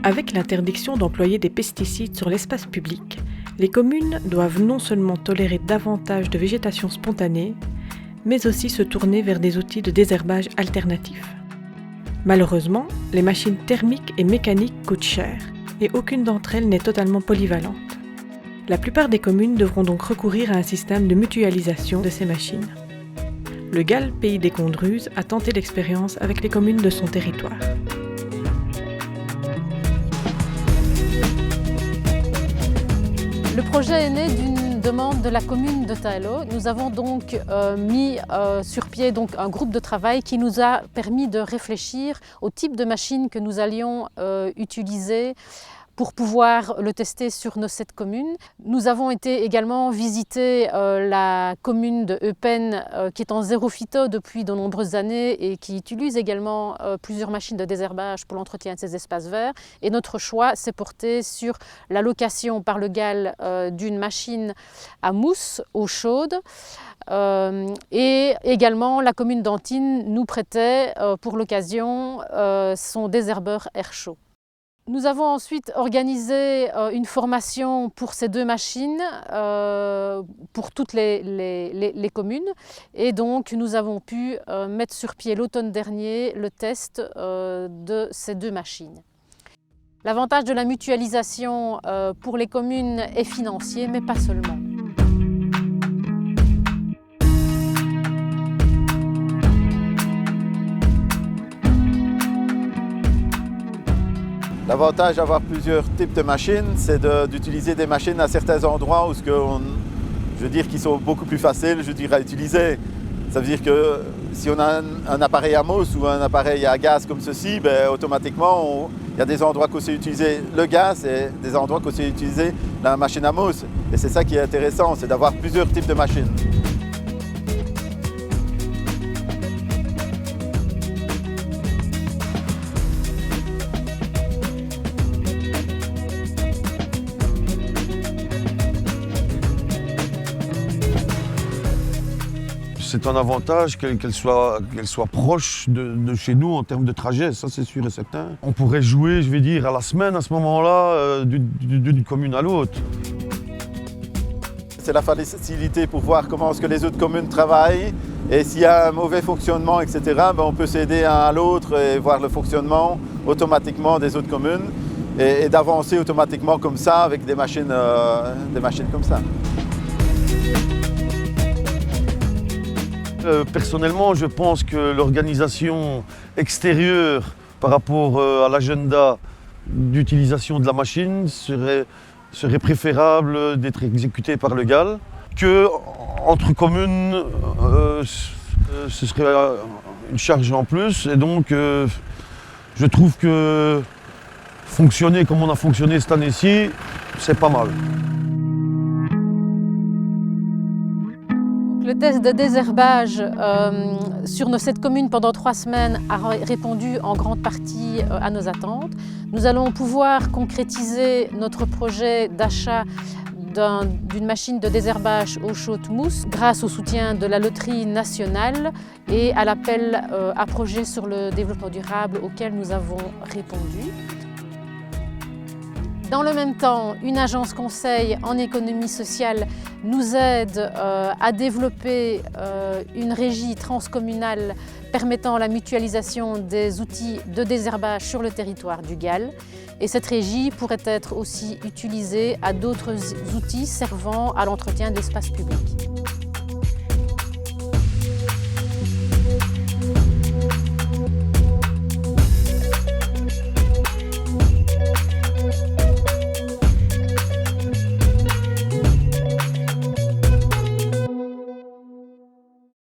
Avec l'interdiction d'employer des pesticides sur l'espace public, les communes doivent non seulement tolérer davantage de végétation spontanée, mais aussi se tourner vers des outils de désherbage alternatifs. Malheureusement, les machines thermiques et mécaniques coûtent cher et aucune d'entre elles n'est totalement polyvalente. La plupart des communes devront donc recourir à un système de mutualisation de ces machines. Le GAL Pays des Condruzes a tenté l'expérience avec les communes de son territoire. Le projet est né d'une demande de la commune de Tahello. Nous avons donc mis sur pied un groupe de travail qui nous a permis de réfléchir au type de machine que nous allions utiliser pour pouvoir le tester sur nos 7 communes. Nous avons été également visiter la commune de Eupen qui est en zéro phyto depuis de nombreuses années et qui utilise également plusieurs machines de désherbage pour l'entretien de ses espaces verts. Et notre choix s'est porté sur la location par le GAL d'une machine à mousse, eau chaude. Et également la commune d'Antine nous prêtait pour l'occasion son désherbeur air chaud. Nous avons ensuite organisé une formation pour ces 2 machines pour toutes les communes et donc nous avons pu mettre sur pied l'automne dernier le test de ces 2 machines. L'avantage de la mutualisation pour les communes est financier, mais pas seulement. L'avantage d'avoir plusieurs types de machines, c'est d'utiliser des machines à certains endroits où qui sont beaucoup plus faciles à utiliser. Ça veut dire que si on a un appareil à mousse ou un appareil à gaz comme ceci, automatiquement, il y a des endroits qu'on sait utiliser le gaz et des endroits qu'on sait utiliser la machine à mousse. Et c'est ça qui est intéressant, c'est d'avoir plusieurs types de machines. C'est un avantage qu'elle soit proche de chez nous en termes de trajet, ça c'est sûr et certain. On pourrait jouer, à la semaine à ce moment-là, d'une commune à l'autre. C'est la facilité pour voir comment est-ce que les autres communes travaillent et s'il y a un mauvais fonctionnement, etc., on peut s'aider un à l'autre et voir le fonctionnement automatiquement des autres communes et d'avancer automatiquement comme ça avec des machines comme ça. Personnellement, je pense que l'organisation extérieure par rapport à l'agenda d'utilisation de la machine serait préférable d'être exécutée par le GAL, que entre communes, ce serait une charge en plus. Et donc, je trouve que fonctionner comme on a fonctionné cette année-ci, c'est pas mal. Le test de désherbage sur nos 7 communes pendant 3 semaines a répondu en grande partie à nos attentes. Nous allons pouvoir concrétiser notre projet d'achat d'une machine de désherbage eau chaude mousse grâce au soutien de la loterie nationale et à l'appel à projet sur le développement durable auquel nous avons répondu. Dans le même temps, une agence conseil en économie sociale nous aide à développer une régie transcommunale permettant la mutualisation des outils de désherbage sur le territoire du GAL. Et cette régie pourrait être aussi utilisée à d'autres outils servant à l'entretien d'espaces publics.